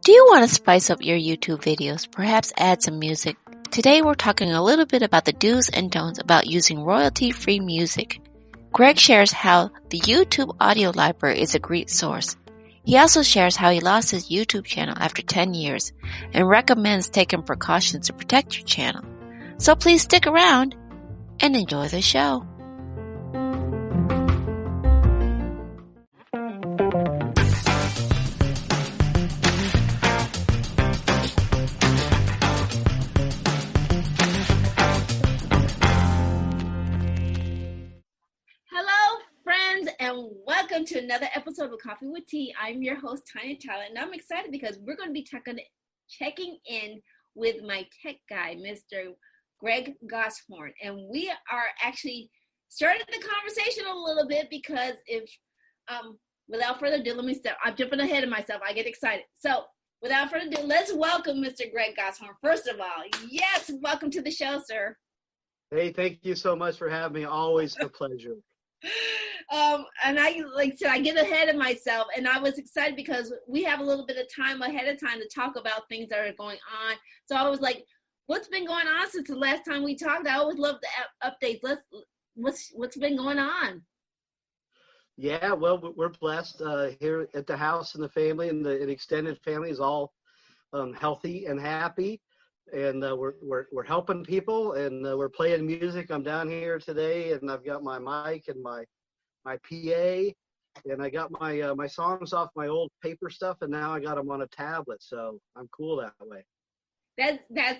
Do you want to spice up your YouTube videos, perhaps add some music? Today we're talking a little bit about the do's and don'ts about using royalty-free music. Greg shares how the YouTube audio library is a great source. He also shares how he lost his YouTube channel after 10 years and recommends taking precautions to protect your channel. So please stick around and enjoy the show. Welcome to another episode of Coffee with Tea. I'm your host, Tonia, and I'm excited because we're going to be checking in with my tech guy, Mr. Greg Goshorn. And we are actually starting the conversation a little bit because without further ado, let me start. I'm jumping ahead of myself. I get excited. So without further ado, let's welcome Mr. Greg Goshorn. First of all, yes, welcome to the show, sir. Hey, thank you so much for having me. Always a pleasure. And I get ahead of myself, and I was excited because we have a little bit of time ahead of time to talk about things that are going on. So I was like, what's been going on since the last time we talked? I always love the updates. What's been going on? Yeah, well, we're blessed here at the house, and the family and the extended family is all healthy and happy. And we're helping people, and we're playing music. I'm down here today, and I've got my mic and my PA, and I got my songs off my old paper stuff, and now I got them on a tablet. So I'm cool that way. That's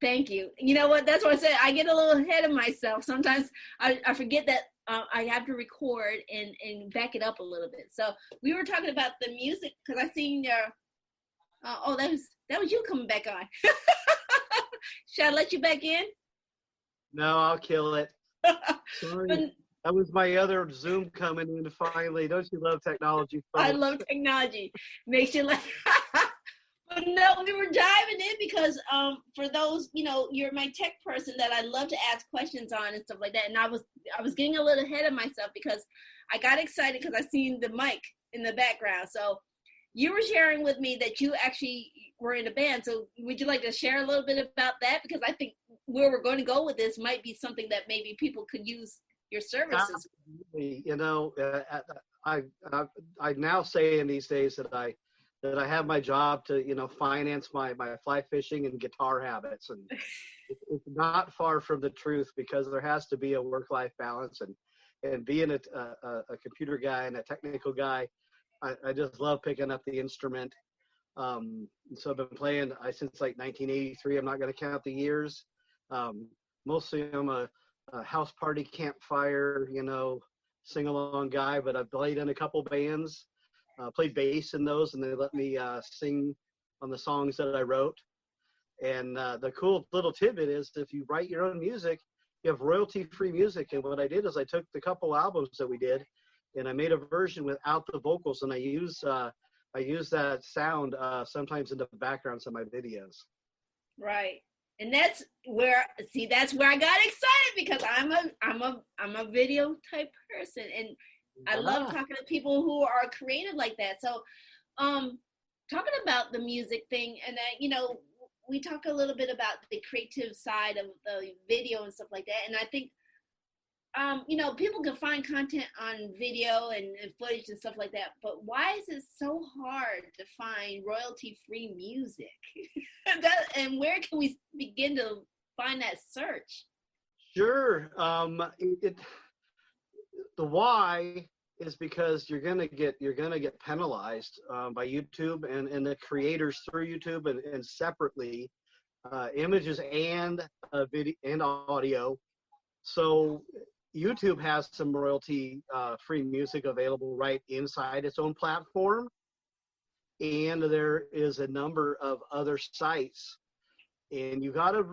thank you. You know what? That's what I said. I get a little ahead of myself. Sometimes I forget that I have to record and back it up a little bit. So we were talking about the music because I seen your. That was you coming back on. Should I let you back in? No, I'll kill it. Sorry. That was my other Zoom coming in finally. Don't you love technology, folks? I love technology. Makes you laugh. But no, we were diving in because for those, you're my tech person that I love to ask questions on and stuff like that. And I was getting a little ahead of myself because I got excited because I seen the mic in the background. So you were sharing with me that you actually were in a band. So would you like to share a little bit about that? Because I think where we're going to go with this might be something that maybe people could use your services. Absolutely. I now say in these days that I have my job to, finance my fly fishing and guitar habits. And it's not far from the truth because there has to be a work-life balance. And being a computer guy and a technical guy, I just love picking up the instrument. So I've been playing since like 1983. I'm not going to count the years. Mostly I'm a house party campfire, sing-along guy, but I've played in a couple bands, played bass in those, and they let me sing on the songs that I wrote. And the cool little tidbit is if you write your own music, you have royalty-free music. And what I did is I took the couple albums that we did, and I made a version without the vocals, and I use that sound sometimes in the backgrounds of my videos. Right, and that's where I got excited because I'm a video type person, and I love talking to people who are creative like that. So, talking about the music thing, and we talk a little bit about the creative side of the video and stuff like that, and I think. People can find content on video and footage and stuff like that, but why is it so hard to find royalty-free music? And where can we begin to find that search? Sure. The why is because you're gonna get penalized by YouTube and the creators through YouTube and separately images and video and audio. So YouTube has some royalty-free music available right inside its own platform, and there is a number of other sites. And you gotta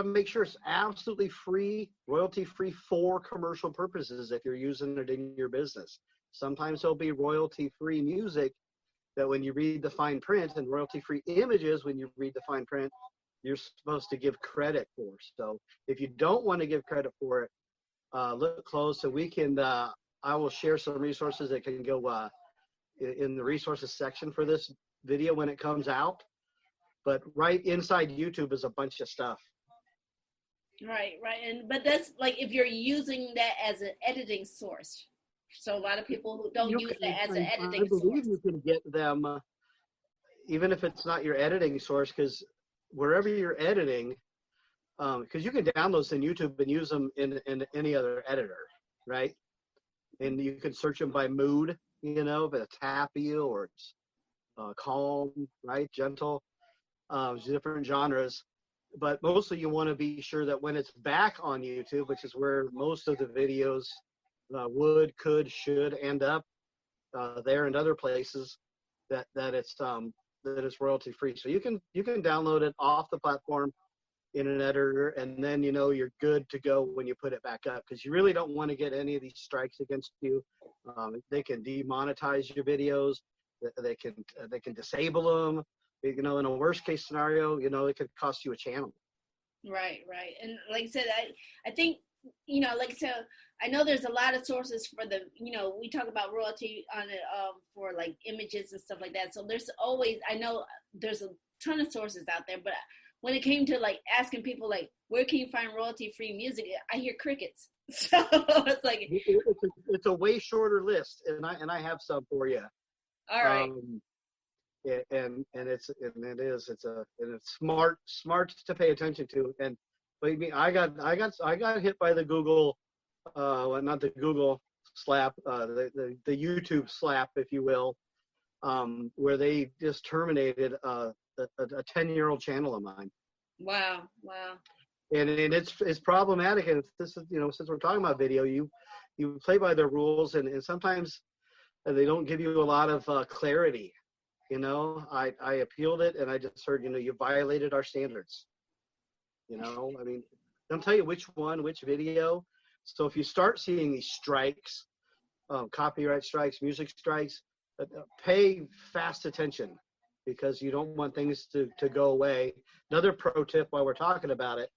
make sure it's absolutely free, royalty-free for commercial purposes if you're using it in your business. Sometimes there'll be royalty-free music that when you read the fine print, and royalty-free images when you read the fine print, you're supposed to give credit for. So if you don't want to give credit for it, look close so we can, I will share some resources that can go in the resources section for this video when it comes out, but right inside YouTube is a bunch of stuff. Right. But that's like if you're using that as an editing source. So a lot of people who don't use that as an editing source. I believe you can get them, even if it's not your editing source, because wherever you're editing, because you can download those in YouTube and use them in any other editor, right? And you can search them by mood, if it's happy or it's calm, right? Gentle, different genres. But mostly you want to be sure that when it's back on YouTube, which is where most of the videos would, could, should end up, there and other places, that it's royalty free. So you can download it off the platform in an editor, and then you're good to go when you put it back up, because you really don't want to get any of these strikes against you. They can demonetize your videos. They can disable them. In a worst case scenario, it could cost you a channel. Right. And like I said, I think, like I said, I know there's a lot of sources for the, we talk about royalty on it for like images and stuff like that. So there's always, I know there's a ton of sources out there, but when it came to like asking people like, where can you find royalty free music? I hear crickets. So it's like, it's a way shorter list, and I have some for you. All right. And it's smart to pay attention to. And believe me, I got hit by the Google, not the Google slap, the YouTube slap, if you will, where they just terminated a 10-year-old channel of mine. Wow. And it's problematic. And this is, since we're talking about video, you play by their rules, and sometimes they don't give you a lot of clarity. I appealed it, and I just heard, you violated our standards. I mean, they'll tell you which video. So if you start seeing these strikes, copyright strikes, music strikes, pay fast attention, because you don't want things to go away. Another pro tip while we're talking about it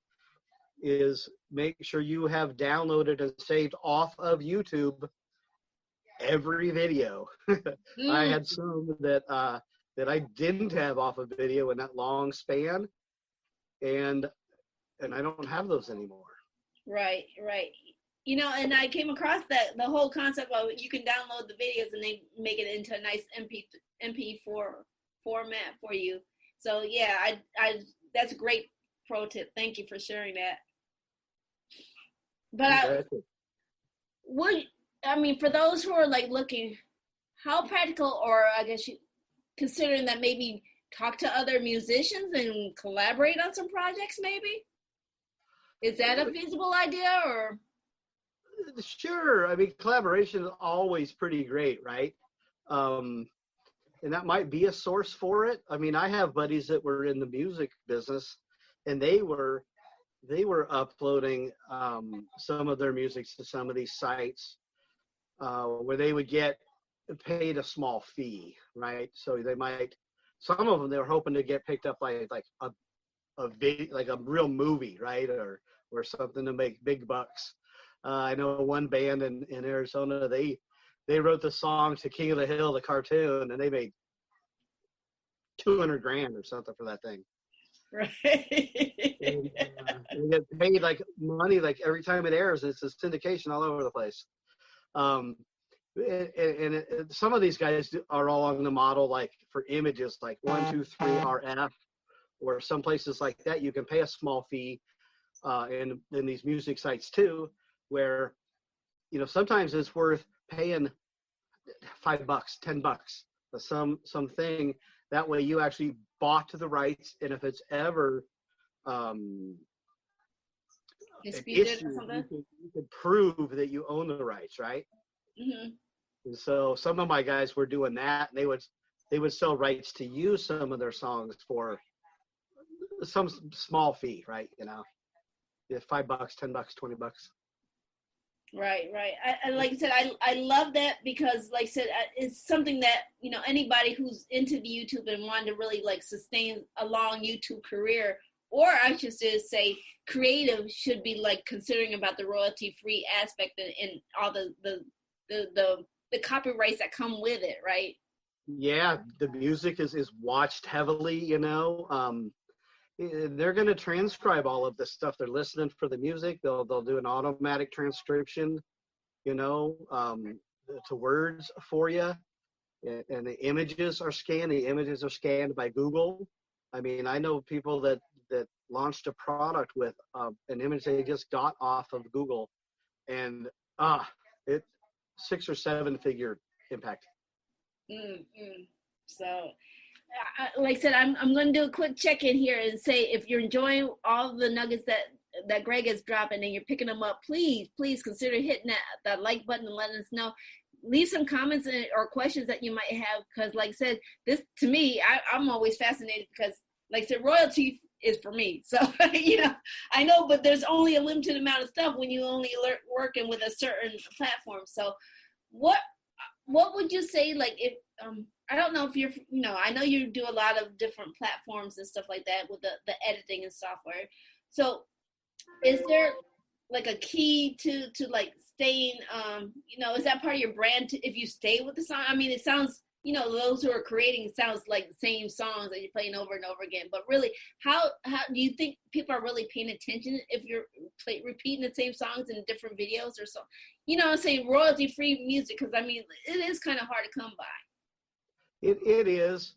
is make sure you have downloaded and saved off of YouTube every video. I had some that I didn't have off of video in that long span, and I don't have those anymore. Right. And I came across the whole concept of you can download the videos and they make it into a nice MP4 format for you. So yeah, I that's a great pro tip. Thank you for sharing that. But for those who are like looking, how practical, or I guess considering that maybe talk to other musicians and collaborate on some projects, maybe? Is that a feasible idea, or? Sure. I mean, collaboration is always pretty great, right? And that might be a source for it. I mean, I have buddies that were in the music business, and they were uploading some of their music to some of these sites where they would get paid a small fee, right? So some of them, they were hoping to get picked up by like a real movie, right? Or something to make big bucks. I know one band in Arizona, they wrote the song to King of the Hill, the cartoon, and they made $200,000 or something for that thing. Right. And they get paid like money, like every time it airs. It's a syndication all over the place. And some of these guys are all on the model, like for images, like 1, 2, 3 RF, or some places like that. You can pay a small fee, in these music sites too, where, sometimes it's worth paying $5, $10, something. That way you actually bought the rights, and if it's ever disputed or something, you can prove that you own the rights, right? Mm-hmm. And so some of my guys were doing that, and they would sell rights to use some of their songs for some small fee, right? $5, $10, $20. Right. I like I said, I love that, because like I said, it's something that, anybody who's into the YouTube and wanted to really like sustain a long YouTube career, or I should just say creative, should be like considering about the royalty free aspect and all the copyrights that come with it, right? Yeah, the music is watched heavily, you know. They're going to transcribe all of this stuff. They're listening for the music. They'll do an automatic transcription, you know, to words for you. And the images are scanned. The images are scanned by Google. I mean, I know people that launched a product with an image they just got off of Google, and it 6 or 7 figure impact. Mm-mm. So, like I said, I'm going to do a quick check-in here and say, if you're enjoying all the nuggets that Greg is dropping and you're picking them up, please consider hitting that like button and letting us know. Leave some comments or questions that you might have, because like I said, this to me, I'm always fascinated, because like I said, royalty is for me. So, you know, I know, but there's only a limited amount of stuff when you only working with a certain platform. So what would you say, like, if I don't know if you're, you know, I know you do a lot of different platforms and stuff like that with the editing and software. So is there like a key to like staying, you know, is that part of your brand if you stay with the song? I mean, it sounds, you know, those who are creating sounds like the same songs that you're playing over and over again, but really, how do you think people are really paying attention if you're repeating the same songs in different videos or so? You know, I'm saying royalty free music, because I mean, it is kind of hard to come by. It is.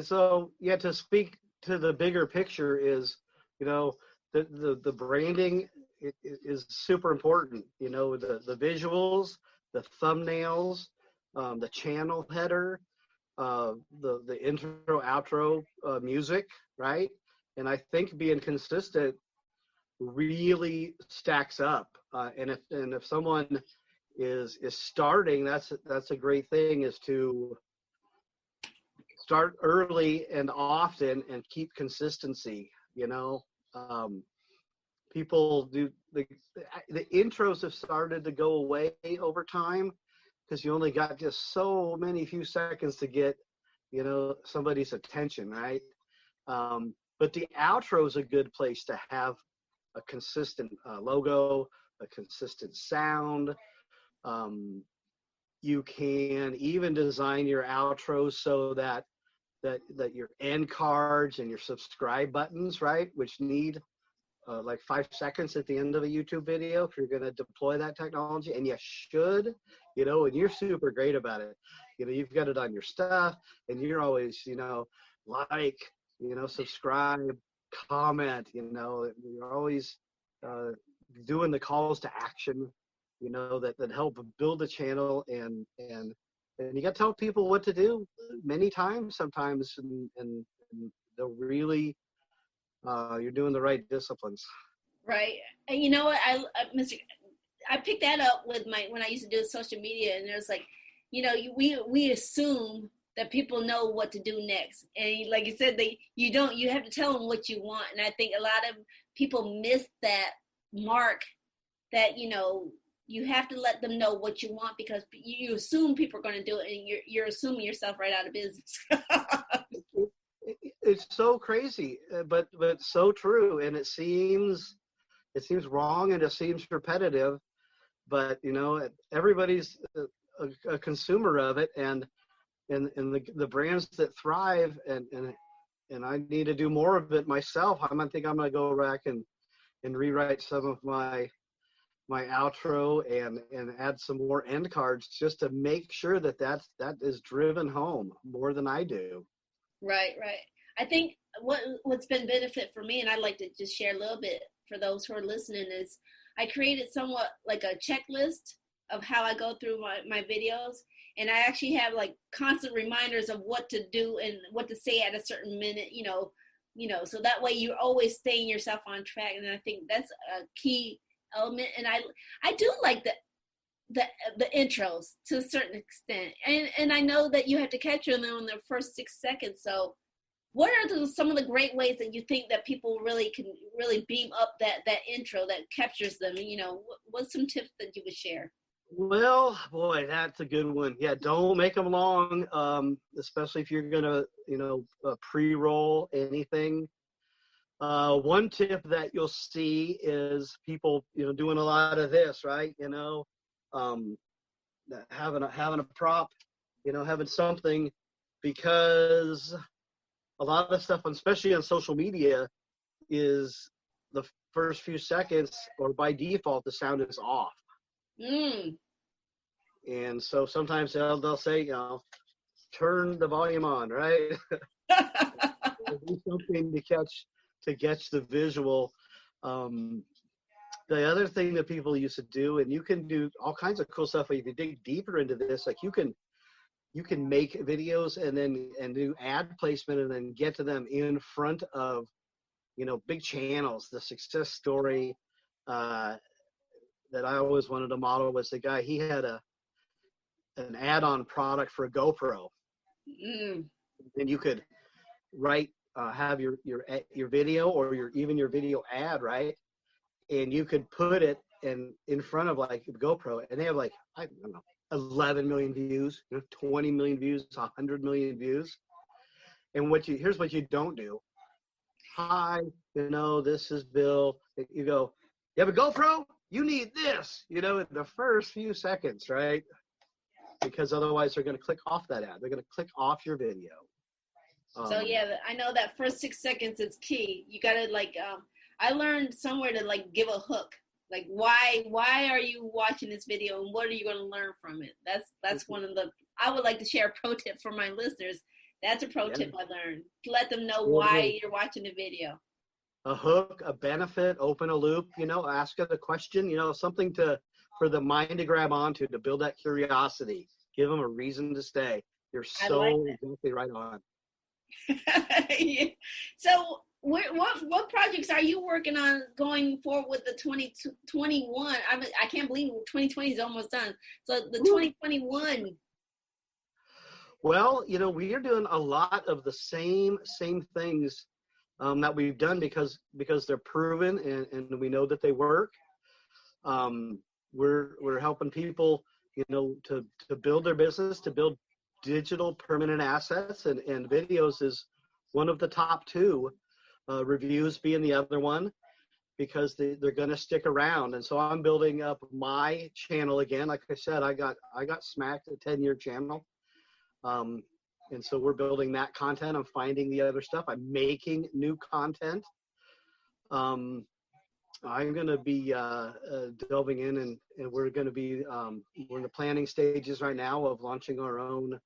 So yeah, to speak to the bigger picture is, you know, the branding is super important. You know, the visuals, the thumbnails, the channel header, the intro outro music, right? And I think being consistent really stacks up. And if someone is starting, that's a great thing, is to start early and often and keep consistency. You know, people do the intros have started to go away over time, because you only got just so many few seconds to get, you know, somebody's attention, right? But the outro is a good place to have a consistent logo, a consistent sound. You can even design your outros so that your end cards and your subscribe buttons, right, which need like 5 seconds at the end of a YouTube video, if you're going to deploy that technology, and you should, you know, and you're super great about it. You know, you've got it on your stuff, and you're always, you know, like, you know, subscribe, comment, you know, you're always doing the calls to action, you know, that help build a channel, and you got to tell people what to do many times sometimes, and they'll really, you're doing the right disciplines. Right. And you know what, I picked that up with when I used to do social media, and there's like, you know, we assume that people know what to do next, and like you said, you have to tell them what you want. And I think a lot of people miss that mark, that, you know, you have to let them know what you want, because you assume people are going to do it, and you're assuming yourself right out of business. It's so crazy, but so true, and it seems wrong, and it seems repetitive, but you know, everybody's a consumer of it, and the brands that thrive, and I need to do more of it myself. I think I'm going to go back and rewrite some of my outro and add some more end cards, just to make sure that is driven home more than I do. Right. I think what's been benefit for me, and I'd like to just share a little bit for those who are listening, is I created somewhat like a checklist of how I go through my videos, and I actually have like constant reminders of what to do and what to say at a certain minute, you know, so that way you're always staying yourself on track. And I think that's a key element. And I do like the intros to a certain extent, and I know that you have to capture them in the first 6 seconds. So what are some of the great ways that you think that people really can really beam up that intro that captures them? You know, what's some tips that you would share? Well, boy, that's a good one. Yeah, don't make them long, especially if you're gonna, you know, pre-roll anything. One tip that you'll see is people, you know, doing a lot of this, right? You know, having a prop, you know, having something because a lot of stuff, especially on social media, is the first few seconds, or by default, the sound is off. And so sometimes they'll say, turn the volume on, right? Do something to catch the visual. The other thing that people used to do, and you can do all kinds of cool stuff, if you dig deeper into this, like you can make videos and do ad placement and then get to them in front of, big channels. The success story that I always wanted to model was the guy, he had an add-on product for a GoPro. And you could have your video or your video ad, right? And you could put it in front of like GoPro, and they have like, I don't know, 11 million views, 20 million views, 100 million views. And here's what you don't do. Hi, this is Bill. You go, you have a GoPro? You need this, in the first few seconds, right? Because otherwise they're going to click off that ad. They're going to click off your video. So yeah, I know that first 6 seconds is key. You got to I learned somewhere to give a hook. Like, why are you watching this video, and what are you going to learn from it? That's one of the, I would like to share a pro tip for my listeners. That's a pro tip I learned, to let them know why you're watching the video. A hook, a benefit, open a loop, ask it a question, something for the mind to grab onto, to build that curiosity, give them a reason to stay. You're so exactly right on. Yeah. So what projects are you working on going forward with the 2021? I can't believe 2020 is almost done. So the 2021. Well, we are doing a lot of the same things that we've done because they're proven and we know that they work. We're helping people, to build their business, to build digital permanent assets, and videos is one of the top two, reviews being the other one, because they're going to stick around. And so I'm building up my channel again. Like I said, I got smacked a 10-year channel. And so we're building that content. I'm finding the other stuff. I'm making new content. I'm going to be delving in, and we're going to be, we're in the planning stages right now of launching our own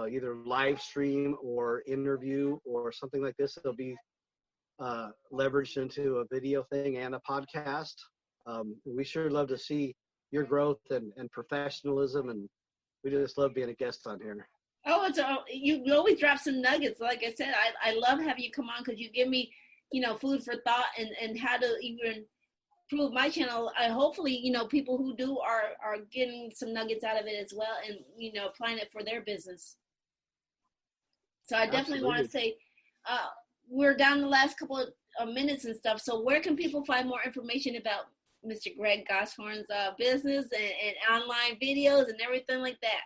either live stream or interview or something like this. It'll be leveraged into a video thing and a podcast. We sure love to see your growth and professionalism, and we just love being a guest on here. Oh, you always drop some nuggets. Like I said, I love having you come on, because you give me, food for thought and how to even improve my channel. Hopefully, people who do are getting some nuggets out of it as well, and, applying it for their business. So I definitely want to say, we're down the last couple of minutes and stuff. So where can people find more information about Mr. Greg Goshorn's business and online videos and everything like that?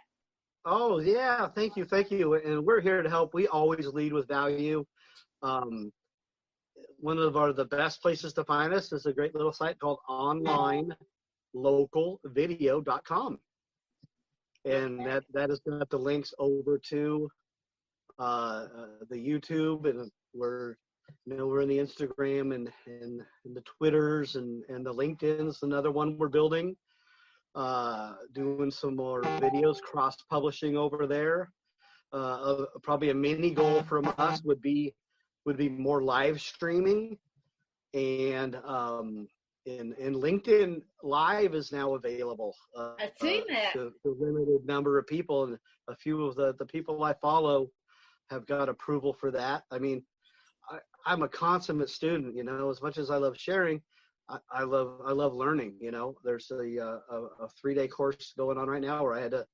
Oh, yeah. Thank you. And we're here to help. We always lead with value. One of the best places to find us is a great little site called onlinelocalvideo.com. And that has got the links over to the YouTube, and we're in the Instagram and the Twitters and the LinkedIn's another one we're building. Doing some more videos, cross-publishing over there. Probably a mini goal from us would be more live streaming, and LinkedIn Live is now available. I've seen that. To a limited number of people, and a few of the people I follow have got approval for that. I mean, I'm a consummate student. As much as I love sharing, I love learning. There's a 3-day course going on right now where I had to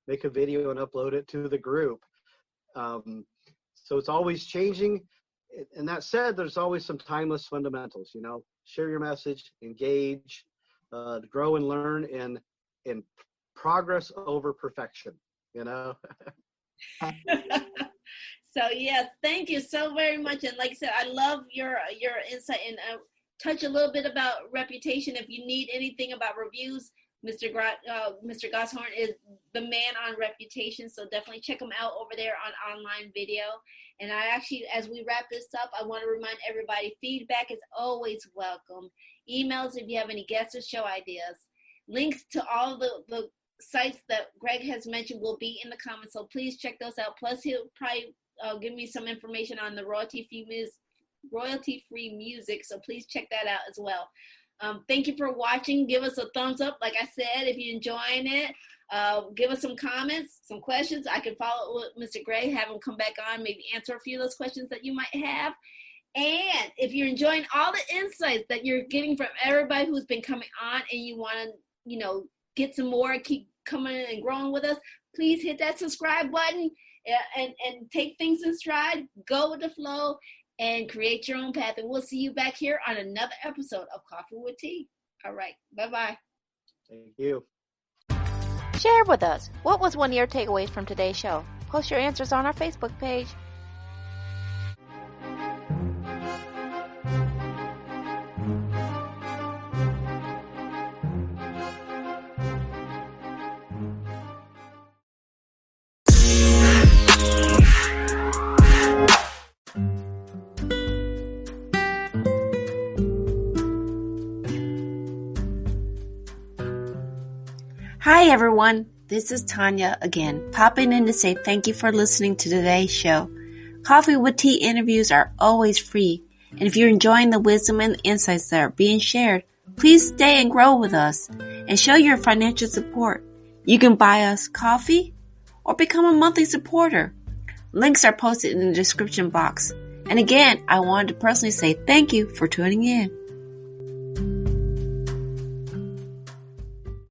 make a video and upload it to the group. So it's always changing. And that said, there's always some timeless fundamentals. Share your message, engage, grow and learn, and progress over perfection. So yes, thank you so very much. And like I said, I love your insight, and touch a little bit about reputation. If you need anything about reviews, Mr. Goshorn is the man on reputation, so definitely check him out over there on online video. And I actually, as we wrap this up, I want to remind everybody, feedback is always welcome. Emails if you have any guests or show ideas. Links to all the sites that Greg has mentioned will be in the comments, so please check those out. Plus, he'll probably give me some information on the royalty-free music, so please check that out as well. Thank you for watching. Give us a thumbs up. Like I said, if you're enjoying it, give us some comments, some questions. I can follow up with Mr. Gray, have him come back on, maybe answer a few of those questions that you might have. And if you're enjoying all the insights that you're getting from everybody who's been coming on and you want to, get some more, keep coming and growing with us, please hit that subscribe button and take things in stride, go with the flow, and create your own path. And we'll see you back here on another episode of Coffee with Tea. All right. Bye-bye. Thank you. Share with us. What was one of your takeaways from today's show? Post your answers on our Facebook page. Hi everyone, this is Tonia again, popping in to say thank you for listening to today's show. Coffee with Tea interviews are always free, and if you're enjoying the wisdom and insights that are being shared, please stay and grow with us and show your financial support. You can buy us coffee or become a monthly supporter. Links are posted in the description box. And again, I wanted to personally say thank you for tuning in.